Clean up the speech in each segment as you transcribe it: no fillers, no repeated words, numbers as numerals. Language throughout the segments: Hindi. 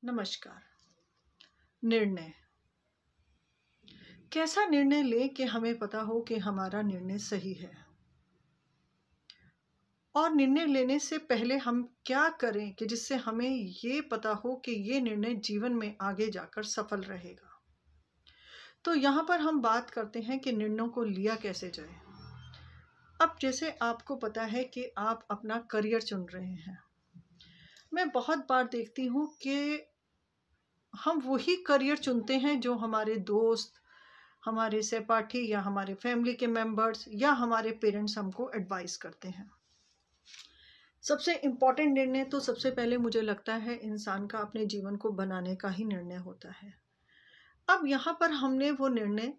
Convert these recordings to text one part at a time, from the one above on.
नमस्कार। निर्णय। कैसा निर्णय लें कि हमें पता हो कि हमारा निर्णय सही है, और निर्णय लेने से पहले हम क्या करें कि जिससे हमें ये पता हो कि ये निर्णय जीवन में आगे जाकर सफल रहेगा। तो यहाँ पर हम बात करते हैं कि निर्णयों को लिया कैसे जाए। अब जैसे आपको पता है कि आप अपना करियर चुन रहे हैं, मैं बहुत बार देखती हूँ कि हम वही करियर चुनते हैं जो हमारे दोस्त, हमारे सहपाठी या हमारे फैमिली के मेंबर्स या हमारे पेरेंट्स हमको एडवाइस करते हैं। सबसे इम्पॉर्टेंट निर्णय तो सबसे पहले मुझे लगता है इंसान का अपने जीवन को बनाने का ही निर्णय होता है। अब यहाँ पर हमने वो निर्णय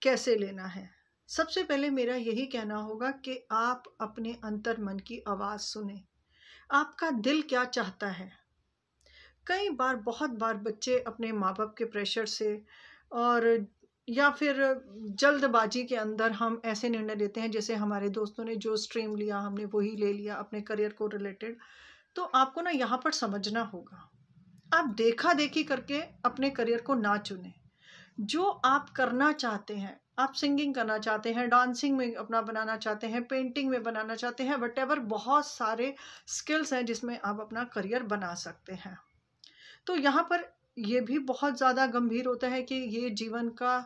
कैसे लेना है। सबसे पहले मेरा यही कहना होगा कि आप अपने अंतर मन की आवाज़ सुने। आपका दिल क्या चाहता है। कई बार बहुत बार बच्चे अपने माँ बाप के प्रेशर से और या फिर जल्दबाजी के अंदर हम ऐसे निर्णय लेते हैं, जैसे हमारे दोस्तों ने जो स्ट्रीम लिया हमने वही ले लिया अपने करियर को रिलेटेड। तो आपको ना यहाँ पर समझना होगा, आप देखा देखी करके अपने करियर को ना चुने। जो आप करना चाहते हैं, आप सिंगिंग करना चाहते हैं, डांसिंग में अपना बनाना चाहते हैं, पेंटिंग में बनाना चाहते हैं, वटेवर बहुत सारे स्किल्स हैं जिसमें आप अपना करियर बना सकते हैं। तो यहाँ पर ये भी बहुत ज़्यादा गंभीर होता है कि ये जीवन का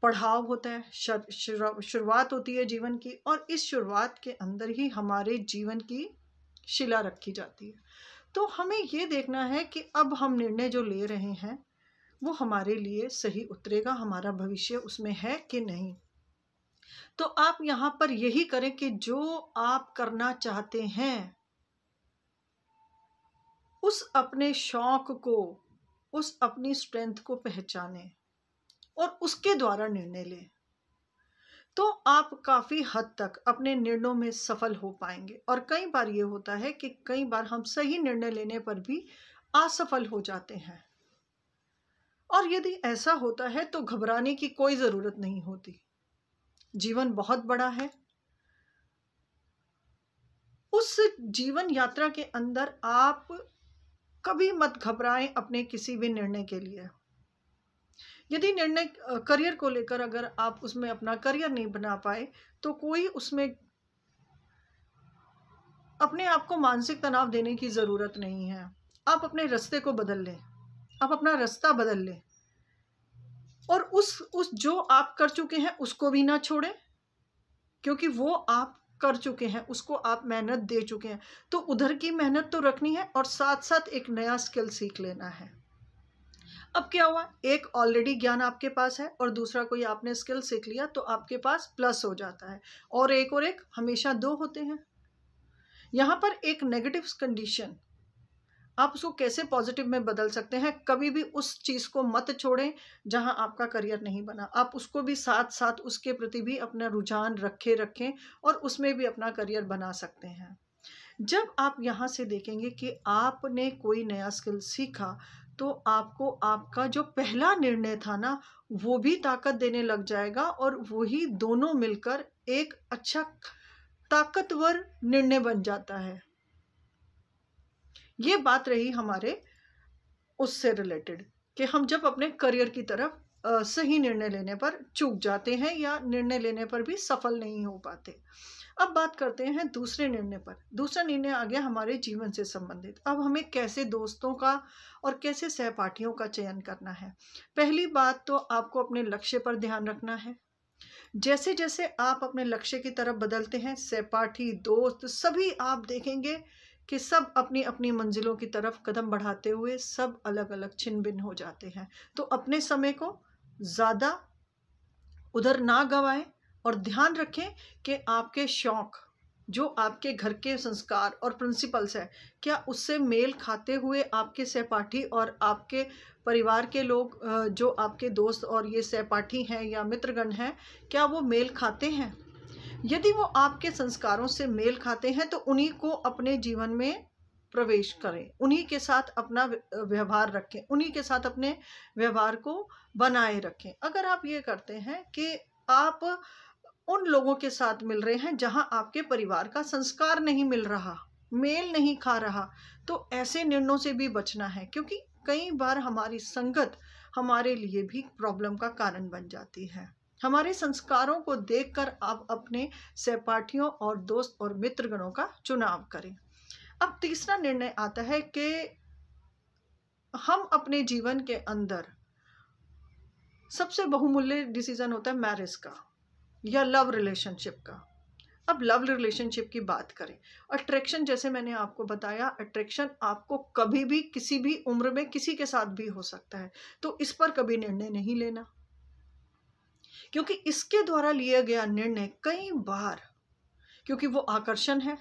पड़ाव होता है, शुरुआत होती है जीवन की, और इस शुरुआत के अंदर ही हमारे जीवन की शिला रखी जाती है। तो हमें ये देखना है कि अब हम निर्णय जो ले रहे हैं वो हमारे लिए सही उतरेगा, हमारा भविष्य उसमें है कि नहीं। तो आप यहाँ पर यही करें कि जो आप करना चाहते हैं उस अपने शौक को, उस अपनी स्ट्रेंथ को पहचानें और उसके द्वारा निर्णय लें। तो आप काफ़ी हद तक अपने निर्णयों में सफल हो पाएंगे। और कई बार ये होता है कि कई बार हम सही निर्णय लेने पर भी असफल हो जाते हैं, और यदि ऐसा होता है तो घबराने की कोई ज़रूरत नहीं होती। जीवन बहुत बड़ा है। उस जीवन यात्रा के अंदर आप कभी मत घबराएं अपने किसी भी निर्णय के लिए। यदि निर्णय करियर को लेकर अगर आप उसमें अपना करियर नहीं बना पाए तो कोई उसमें अपने आप को मानसिक तनाव देने की ज़रूरत नहीं है। आप अपने रास्ते को बदल लें, आप अपना रास्ता बदल लें, और उस जो आप कर चुके हैं उसको भी ना छोड़ें, क्योंकि वो आप कर चुके हैं, उसको आप मेहनत दे चुके हैं। तो उधर की मेहनत तो रखनी है और साथ साथ एक नया स्किल सीख लेना है। अब क्या हुआ, एक ऑलरेडी ज्ञान आपके पास है और दूसरा कोई आपने स्किल सीख लिया, तो आपके पास प्लस हो जाता है, और एक हमेशा दो होते हैं। यहाँ पर एक नेगेटिव कंडीशन आप उसको कैसे पॉजिटिव में बदल सकते हैं। कभी भी उस चीज़ को मत छोड़ें जहां आपका करियर नहीं बना। आप उसको भी साथ साथ उसके प्रति भी अपना रुझान रखें और उसमें भी अपना करियर बना सकते हैं। जब आप यहाँ से देखेंगे कि आपने कोई नया स्किल सीखा, तो आपको आपका जो पहला निर्णय था ना वो भी ताकत देने लग जाएगा, और वही दोनों मिलकर एक अच्छा ताकतवर निर्णय बन जाता है। ये बात रही हमारे उससे रिलेटेड कि हम जब अपने करियर की तरफ सही निर्णय लेने पर चूक जाते हैं या निर्णय लेने पर भी सफल नहीं हो पाते। अब बात करते हैं दूसरे निर्णय पर। दूसरा निर्णय आ गया हमारे जीवन से संबंधित। अब हमें कैसे दोस्तों का और कैसे सहपाठियों का चयन करना है। पहली बात तो आपको अपने लक्ष्य पर ध्यान रखना है। जैसे जैसे आप अपने लक्ष्य की तरफ बदलते हैं, सहपाठी, दोस्त सभी आप देखेंगे कि सब अपनी अपनी मंजिलों की तरफ कदम बढ़ाते हुए सब अलग अलग छिन्न भिन्न हो जाते हैं। तो अपने समय को ज़्यादा उधर ना गवाएं और ध्यान रखें कि आपके शौक, जो आपके घर के संस्कार और प्रिंसिपल्स है, क्या उससे मेल खाते हुए आपके सहपाठी और आपके परिवार के लोग, जो आपके दोस्त और ये सहपाठी हैं या मित्रगण हैं, क्या वो मेल खाते हैं। यदि वो आपके संस्कारों से मेल खाते हैं तो उन्हीं को अपने जीवन में प्रवेश करें, उन्हीं के साथ अपना व्यवहार रखें, उन्हीं के साथ अपने व्यवहार को बनाए रखें। अगर आप ये करते हैं कि आप उन लोगों के साथ मिल रहे हैं जहां आपके परिवार का संस्कार नहीं मिल रहा, मेल नहीं खा रहा, तो ऐसे निर्णयों से भी बचना है, क्योंकि कई बार हमारी संगत हमारे लिए भी प्रॉब्लम का कारण बन जाती है। हमारे संस्कारों को देखकर आप अपने सहपाठियों और दोस्त और मित्रगणों का चुनाव करें। अब तीसरा निर्णय आता है कि हम अपने जीवन के अंदर सबसे बहुमूल्य डिसीजन होता है मैरिज का या लव रिलेशनशिप का। अब लव रिलेशनशिप की बात करें, अट्रैक्शन, जैसे मैंने आपको बताया, अट्रैक्शन आपको कभी भी किसी भी उम्र में किसी के साथ भी हो सकता है। तो इस पर कभी निर्णय नहीं लेना, क्योंकि इसके द्वारा लिया गया निर्णय कई बार, क्योंकि वो आकर्षण है,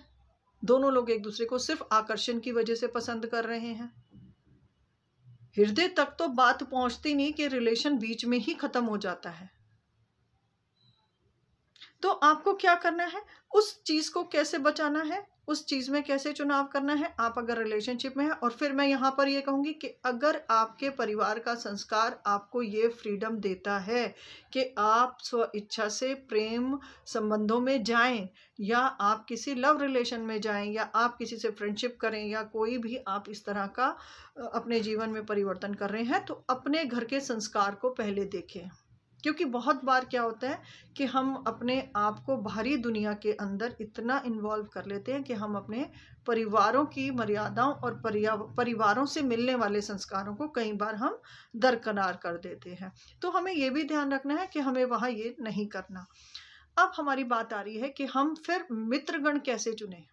दोनों लोग एक दूसरे को सिर्फ आकर्षण की वजह से पसंद कर रहे हैं, हृदय तक तो बात पहुंचती नहीं कि रिलेशन बीच में ही खत्म हो जाता है। तो आपको क्या करना है, उस चीज को कैसे बचाना है, उस चीज में कैसे चुनाव करना है। आप अगर रिलेशनशिप में है, और फिर मैं यहाँ पर ये कहूंगी कि अगर आपके परिवार का संस्कार आपको ये फ्रीडम देता है कि आप स्व इच्छा से प्रेम संबंधों में जाएं, या आप किसी लव रिलेशन में जाएं, या आप किसी से फ्रेंडशिप करें, या कोई भी आप इस तरह का अपने जीवन में परिवर्तन कर रहे हैं, तो अपने घर के संस्कार को पहले देखें। क्योंकि बहुत बार क्या होता है कि हम अपने आप को बाहरी दुनिया के अंदर इतना इन्वॉल्व कर लेते हैं कि हम अपने परिवारों की मर्यादाओं और परिवारों से मिलने वाले संस्कारों को कई बार हम दरकिनार कर देते हैं। तो हमें ये भी ध्यान रखना है कि हमें वहाँ ये नहीं करना। अब हमारी बात आ रही है कि हम फिर मित्रगण कैसे चुने,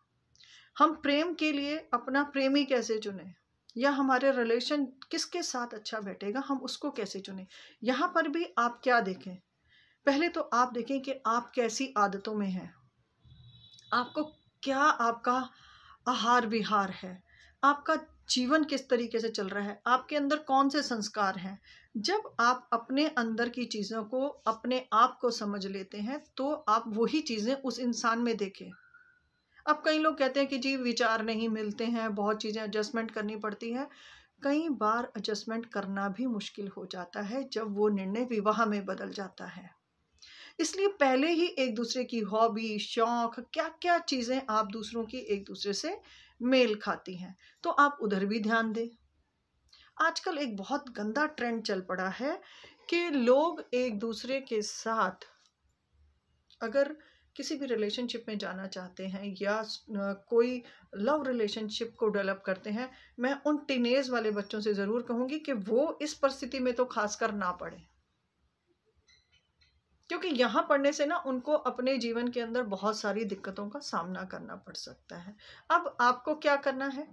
हम प्रेम के लिए अपना प्रेमी कैसे चुने, या हमारे रिलेशन किसके साथ अच्छा बैठेगा, हम उसको कैसे चुने। यहाँ पर भी आप क्या देखें, पहले तो आप देखें कि आप कैसी आदतों में हैं, आपको क्या, आपका आहार विहार है, आपका जीवन किस तरीके से चल रहा है, आपके अंदर कौन से संस्कार हैं। जब आप अपने अंदर की चीज़ों को, अपने आप को समझ लेते हैं, तो आप वही चीज़ें उस इंसान में देखें। अब कई लोग कहते हैं कि जी विचार नहीं मिलते हैं, बहुत चीज़ें एडजस्टमेंट करनी पड़ती है। कई बार एडजस्टमेंट करना भी मुश्किल हो जाता है जब वो निर्णय विवाह में बदल जाता है। इसलिए पहले ही एक दूसरे की हॉबी, शौक, क्या क्या चीज़ें आप दूसरों की एक दूसरे से मेल खाती हैं, तो आप उधर भी ध्यान दें। आजकल एक बहुत गंदा ट्रेंड चल पड़ा है कि लोग एक दूसरे के साथ अगर किसी भी रिलेशनशिप में जाना चाहते हैं, या कोई लव रिलेशनशिप को डेवलप करते हैं, मैं उन टीनेज वाले बच्चों से ज़रूर कहूँगी कि वो इस परिस्थिति में तो खासकर ना पड़े, क्योंकि यहाँ पढ़ने से ना उनको अपने जीवन के अंदर बहुत सारी दिक्कतों का सामना करना पड़ सकता है। अब आपको क्या करना है,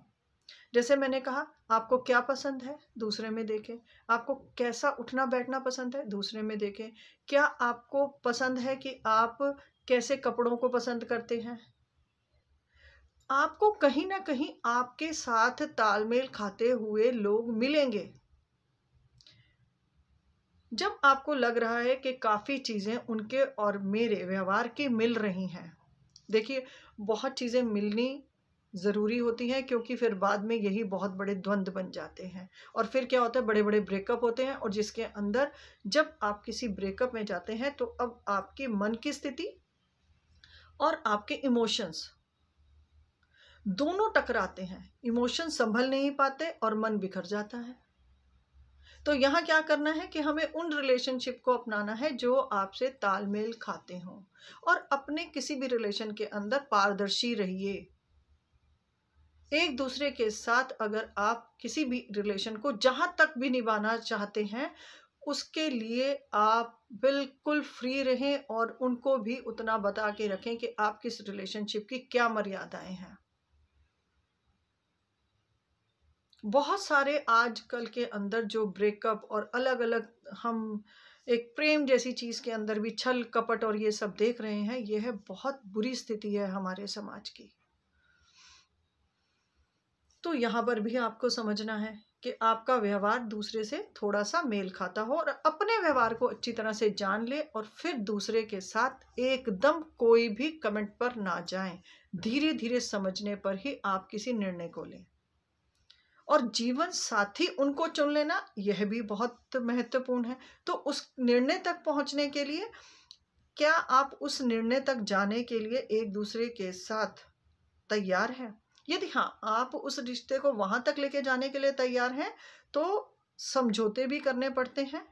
जैसे मैंने कहा, आपको क्या पसंद है दूसरे में देखें, आपको कैसा उठना बैठना पसंद है दूसरे में देखें, क्या आपको पसंद है कि आप कैसे कपड़ों को पसंद करते हैं। आपको कहीं ना कहीं आपके साथ तालमेल खाते हुए लोग मिलेंगे। जब आपको लग रहा है कि काफ़ी चीज़ें उनके और मेरे व्यवहार की मिल रही हैं, देखिए बहुत चीज़ें मिलनी ज़रूरी होती हैं, क्योंकि फिर बाद में यही बहुत बड़े द्वंद्व बन जाते हैं, और फिर क्या होता है, बड़े बड़े ब्रेकअप होते हैं, और जिसके अंदर जब आप किसी ब्रेकअप में जाते हैं तो अब आपके मन की स्थिति और आपके इमोशंस दोनों टकराते हैं, इमोशन संभल नहीं पाते और मन बिखर जाता है। तो यहाँ क्या करना है कि हमें उन रिलेशनशिप को अपनाना है जो आपसे तालमेल खाते हों, और अपने किसी भी रिलेशन के अंदर पारदर्शी रहिए। एक दूसरे के साथ अगर आप किसी भी रिलेशन को जहां तक भी निभाना चाहते हैं, उसके लिए आप बिल्कुल फ्री रहें, और उनको भी उतना बता के रखें कि आप किस रिलेशनशिप की क्या मर्यादाएं हैं। बहुत सारे आजकल के अंदर जो ब्रेकअप और अलग अलग, हम एक प्रेम जैसी चीज के अंदर भी छल कपट और ये सब देख रहे हैं, यह बहुत बुरी स्थिति है हमारे समाज की। तो यहाँ पर भी आपको समझना है कि आपका व्यवहार दूसरे से थोड़ा सा मेल खाता हो, और अपने व्यवहार को अच्छी तरह से जान ले, और फिर दूसरे के साथ एकदम कोई भी कमेंट पर ना जाएं। धीरे धीरे समझने पर ही आप किसी निर्णय को लें। और जीवन साथी उनको चुन लेना, यह भी बहुत महत्वपूर्ण है। तो उस निर्णय तक पहुंचने के लिए, क्या आप उस निर्णय तक जाने के लिए एक दूसरे के साथ तैयार हैं? यदि हाँ, आप उस रिश्ते को वहां तक लेके जाने के लिए तैयार हैं, तो समझौते भी करने पड़ते हैं,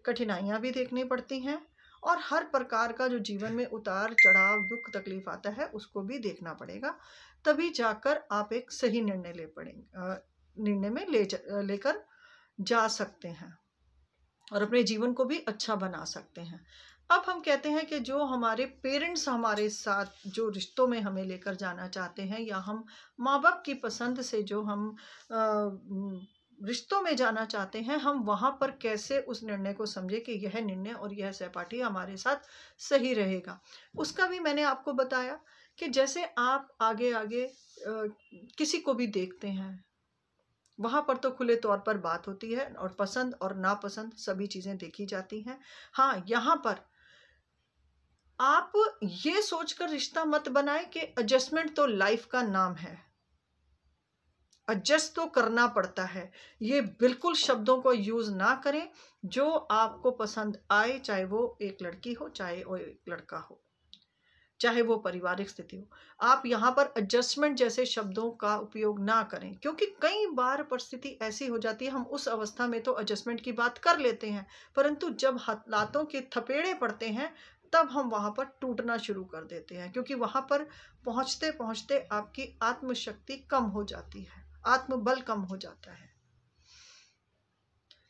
कठिनाइयाँ भी देखनी पड़ती हैं, और हर प्रकार का जो जीवन में उतार चढ़ाव दुख तकलीफ आता है उसको भी देखना पड़ेगा। तभी जाकर आप एक सही निर्णय में लेकर जा सकते हैं और अपने जीवन को भी अच्छा बना सकते हैं। अब हम कहते हैं कि जो हमारे पेरेंट्स हमारे साथ जो रिश्तों में हमें लेकर जाना चाहते हैं, या हम माँ बाप की पसंद से जो हम रिश्तों में जाना चाहते हैं, हम वहाँ पर कैसे उस निर्णय को समझे कि यह निर्णय और यह सहपाठी हमारे साथ सही रहेगा। उसका भी मैंने आपको बताया कि जैसे आप आगे आगे किसी को भी देखते हैं, वहाँ पर तो खुले तौर पर बात होती है और पसंद और नापसंद सभी चीज़ें देखी जाती हैं। हाँ, यहाँ पर आप ये सोचकर रिश्ता मत बनाएं कि एडजस्टमेंट तो लाइफ का नाम है, एडजस्ट तो करना पड़ता है। ये बिल्कुल शब्दों को यूज ना करें। जो आपको पसंद आए, चाहे वो एक लड़की हो, चाहे वो एक लड़का हो, चाहे वो पारिवारिक स्थिति हो, आप यहाँ पर एडजस्टमेंट जैसे शब्दों का उपयोग ना करें, क्योंकि कई बार परिस्थिति ऐसी हो जाती है, हम उस अवस्था में तो एडजस्टमेंट की बात कर लेते हैं, परंतु जब हालातों के थपेड़े पड़ते हैं तब हम वहाँ पर टूटना शुरू कर देते हैं, क्योंकि वहाँ पर पहुँचते पहुँचते आपकी आत्मशक्ति कम हो जाती है, आत्मबल कम हो जाता है।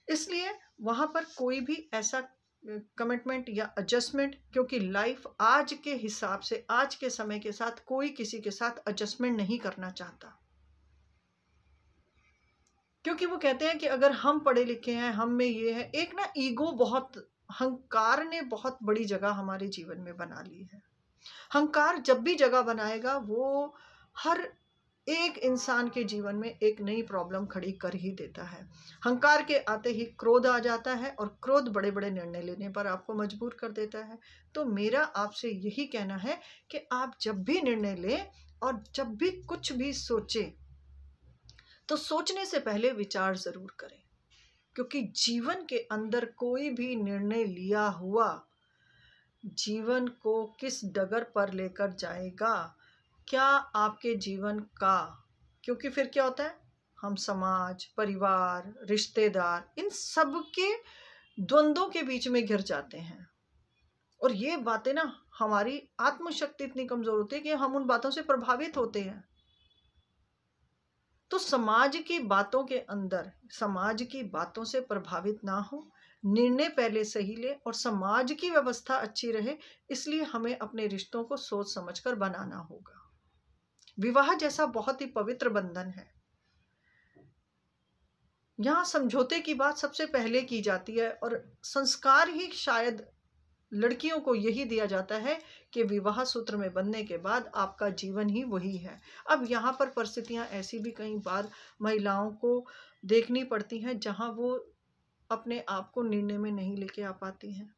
इसलिए वहाँ पर कोई भी ऐसा कमिटमेंट या एडजस्टमेंट, क्योंकि लाइफ आज के हिसाब से, आज के समय के साथ कोई किसी के साथ एडजस्टमेंट नहीं करना चाहता, क्योंकि वो कहते हैं कि अगर हम पढ़े लिखे हैं, हम में ये है, एक ना ईगो, बहुत हंकार ने बहुत बड़ी जगह हमारे जीवन में बना ली है। हंकार जब भी जगह बनाएगा वो हर एक इंसान के जीवन में एक नई प्रॉब्लम खड़ी कर ही देता है। हंकार के आते ही क्रोध आ जाता है और क्रोध बड़े बड़े निर्णय लेने पर आपको मजबूर कर देता है। तो मेरा आपसे यही कहना है कि आप जब भी निर्णय लें और जब भी कुछ भी सोचें, तो सोचने से पहले विचार जरूर करें, क्योंकि जीवन के अंदर कोई भी निर्णय लिया हुआ जीवन को किस डगर पर लेकर जाएगा, क्या आपके जीवन का, क्योंकि फिर क्या होता है, हम समाज, परिवार, रिश्तेदार, इन सब के द्वंद्वों के बीच में घिर जाते हैं। और ये बातें ना, हमारी आत्मशक्ति इतनी कमजोर होती है कि हम उन बातों से प्रभावित होते हैं। तो समाज की बातों के अंदर, समाज की बातों से प्रभावित ना हो, निर्णय पहले सही ले और समाज की व्यवस्था अच्छी रहे, इसलिए हमें अपने रिश्तों को सोच समझकर बनाना होगा। विवाह जैसा बहुत ही पवित्र बंधन है, यहाँ समझौते की बात सबसे पहले की जाती है, और संस्कार ही शायद लड़कियों को यही दिया जाता है कि विवाह सूत्र में बंधने के बाद आपका जीवन ही वही है। अब यहाँ पर परिस्थितियाँ ऐसी भी कई बार महिलाओं को देखनी पड़ती हैं जहाँ वो अपने आप को निर्णय में नहीं लेके आ पाती हैं,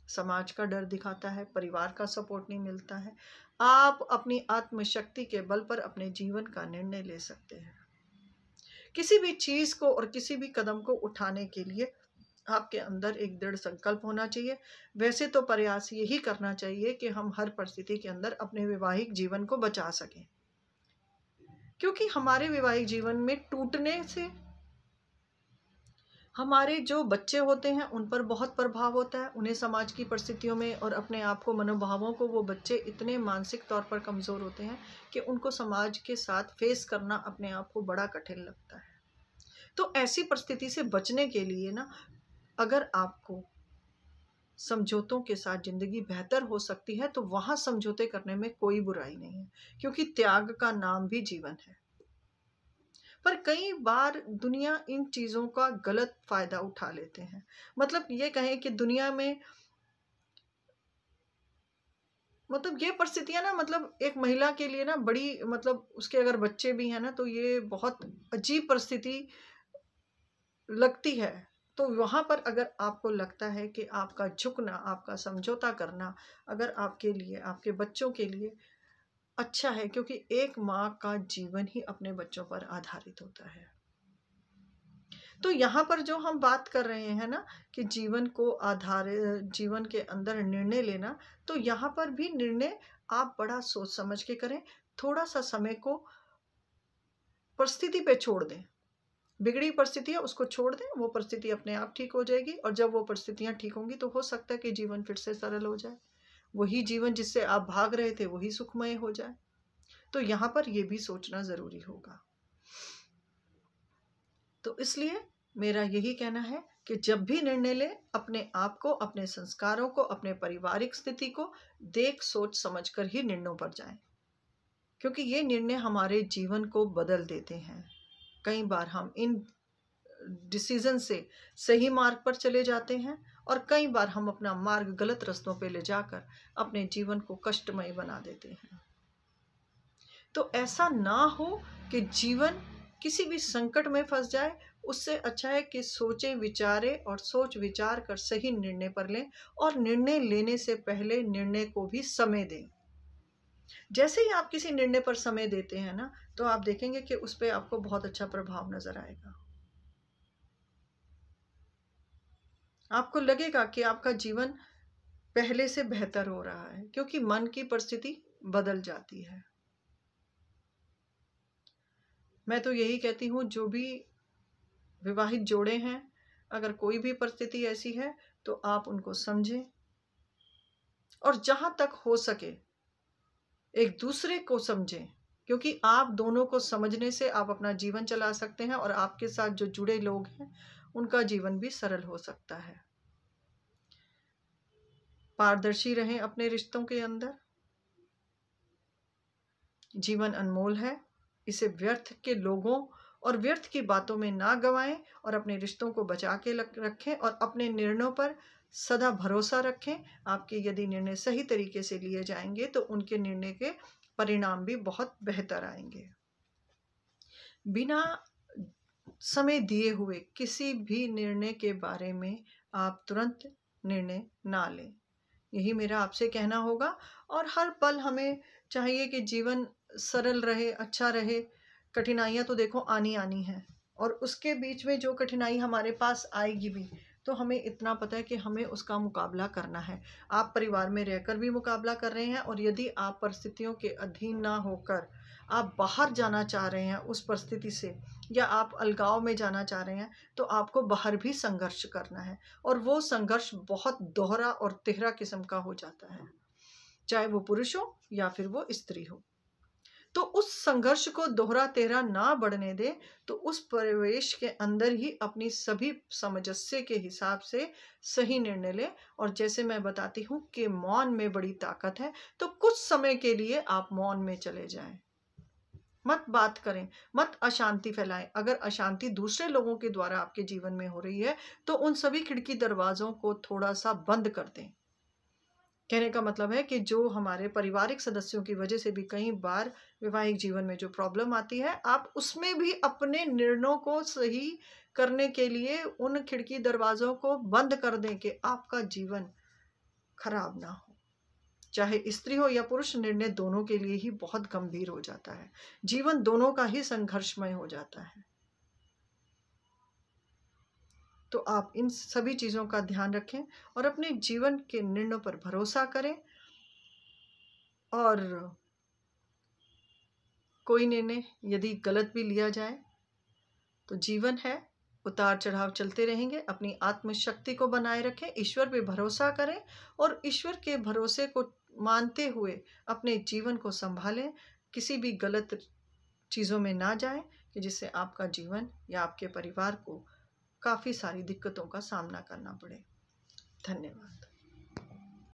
समाज का डर दिखाता है, परिवार का सपोर्ट नहीं मिलता है। आप अपनी आत्मशक्ति के बल पर अपने जीवन का निर्णय ले सकते हैं। किसी भी चीज को और किसी भी कदम को उठाने के लिए आपके अंदर एक दृढ़ संकल्प होना चाहिए। वैसे तो प्रयास यही करना चाहिए कि हम हर परिस्थिति के अंदर अपने वैवाहिक जीवन को बचा सकें, क्योंकि हमारे वैवाहिक जीवन में टूटने से हमारे जो बच्चे होते हैं उन पर बहुत प्रभाव होता है। उन्हें समाज की परिस्थितियों में और अपने आप को, मनोभावों को, वो बच्चे इतने मानसिक तौर पर कमज़ोर होते हैं कि उनको समाज के साथ फेस करना अपने आप को बड़ा कठिन लगता है। तो ऐसी परिस्थिति से बचने के लिए ना, अगर आपको समझौतों के साथ ज़िंदगी बेहतर हो सकती है तो वहाँ समझौते करने में कोई बुराई नहीं है, क्योंकि त्याग का नाम भी जीवन है। पर कई बार दुनिया इन चीज़ों का गलत फ़ायदा उठा लेते हैं। मतलब ये कहें कि दुनिया में, मतलब ये परिस्थितियाँ ना, मतलब एक महिला के लिए ना बड़ी, मतलब उसके अगर बच्चे भी हैं ना, तो ये बहुत अजीब परिस्थिति लगती है। तो वहाँ पर अगर आपको लगता है कि आपका झुकना, आपका समझौता करना अगर आपके लिए, आपके बच्चों के लिए अच्छा है, क्योंकि एक माँ का जीवन ही अपने बच्चों पर आधारित होता है। तो यहाँ पर जो हम बात कर रहे हैं ना कि जीवन को जीवन के अंदर निर्णय लेना, तो यहाँ पर भी निर्णय आप बड़ा सोच समझ के करें। थोड़ा सा समय को परिस्थिति पे छोड़ दें, बिगड़ी परिस्थिति है उसको छोड़ दें, वो परिस्थिति अपने आप ठीक हो जाएगी, और जब वो परिस्थितियां ठीक होंगी तो हो सकता है कि जीवन फिर से सरल हो जाए, वही जीवन जिससे आप भाग रहे थे वही सुखमय हो जाए। तो यहाँ पर ये भी सोचना जरूरी होगा। तो इसलिए मेरा यही कहना है कि जब भी निर्णय ले, अपने आप को, अपने संस्कारों को, अपने पारिवारिक स्थिति को देख सोच समझ कर ही निर्णयों पर जाएं, क्योंकि ये निर्णय हमारे जीवन को बदल देते हैं। कई बार हम इन डिसीजन से सही मार्ग पर चले जाते हैं, और कई बार हम अपना मार्ग गलत रास्तों पे ले जाकर अपने जीवन को कष्टमय बना देते हैं। तो ऐसा ना हो कि जीवन किसी भी संकट में फंस जाए। उससे अच्छा है कि सोचें, विचारें और सोच विचार कर सही निर्णय पर लें, और निर्णय लेने से पहले निर्णय को भी समय दें। जैसे ही आप किसी निर्णय पर समय देते हैं ना, तो आप देखेंगे कि उस पर आपको बहुत अच्छा प्रभाव नजर आएगा। आपको लगेगा कि आपका जीवन पहले से बेहतर हो रहा है, क्योंकि मन की परिस्थिति बदल जाती है। मैं तो यही कहती हूँ, जो भी विवाहित जोड़े हैं, अगर कोई भी परिस्थिति ऐसी है तो आप उनको समझें, और जहां तक हो सके एक दूसरे को समझें, क्योंकि आप दोनों को समझने से आप अपना जीवन चला सकते हैं, और आपके साथ जो जुड़े लोग हैं उनका जीवन भी सरल हो सकता है। पारदर्शी रहें अपने रिश्तों के अंदर। जीवन अनमोल है, इसे व्यर्थ के लोगों और व्यर्थ की बातों में ना गंवाएं, और अपने रिश्तों को बचा के रखें, और अपने निर्णयों पर सदा भरोसा रखें। आपके यदि निर्णय सही तरीके से लिए जाएंगे तो उनके निर्णय के परिणाम भी बहुत बेहतर आएंगे। बिना समय दिए हुए किसी भी निर्णय के बारे में आप तुरंत निर्णय ना लें, यही मेरा आपसे कहना होगा। और हर पल हमें चाहिए कि जीवन सरल रहे, अच्छा रहे। कठिनाइयाँ तो देखो आनी आनी है, और उसके बीच में जो कठिनाई हमारे पास आएगी भी, तो हमें इतना पता है कि हमें उसका मुकाबला करना है। आप परिवार में रहकर भी मुकाबला कर रहे हैं, और यदि आप परिस्थितियों के अधीन ना होकर आप बाहर जाना चाह रहे हैं उस परिस्थिति से, या आप अलगाव में जाना चाह रहे हैं, तो आपको बाहर भी संघर्ष करना है, और वो संघर्ष बहुत दोहरा और तिहरा किस्म का हो जाता है, चाहे वो पुरुष हो या फिर वो स्त्री हो। तो उस संघर्ष को दोहरा तेहरा ना बढ़ने दे, तो उस परिवेश के अंदर ही अपनी सभी सामंजस्य के हिसाब से सही निर्णय ले। और जैसे मैं बताती हूँ कि मौन में बड़ी ताकत है, तो कुछ समय के लिए आप मौन में चले जाएं, मत बात करें, मत अशांति फैलाएं। अगर अशांति दूसरे लोगों के द्वारा आपके जीवन में हो रही है, तो उन सभी खिड़की दरवाजों को थोड़ा सा बंद कर दें। कहने का मतलब है कि जो हमारे पारिवारिक सदस्यों की वजह से भी कई बार वैवाहिक जीवन में जो प्रॉब्लम आती है, आप उसमें भी अपने निर्णयों को सही करने के लिए उन खिड़की दरवाजों को बंद कर दें कि आपका जीवन खराब ना हो। चाहे स्त्री हो या पुरुष, निर्णय दोनों के लिए ही बहुत गंभीर हो जाता है, जीवन दोनों का ही संघर्षमय हो जाता है। तो आप इन सभी चीज़ों का ध्यान रखें और अपने जीवन के निर्णयों पर भरोसा करें। और कोई निर्णय यदि गलत भी लिया जाए तो जीवन है, उतार चढ़ाव चलते रहेंगे। अपनी आत्मशक्ति को बनाए रखें, ईश्वर पे भरोसा करें, और ईश्वर के भरोसे को मानते हुए अपने जीवन को संभालें। किसी भी गलत चीज़ों में ना जाएं कि जिससे आपका जीवन या आपके परिवार को काफ़ी सारी दिक्कतों का सामना करना पड़े। धन्यवाद।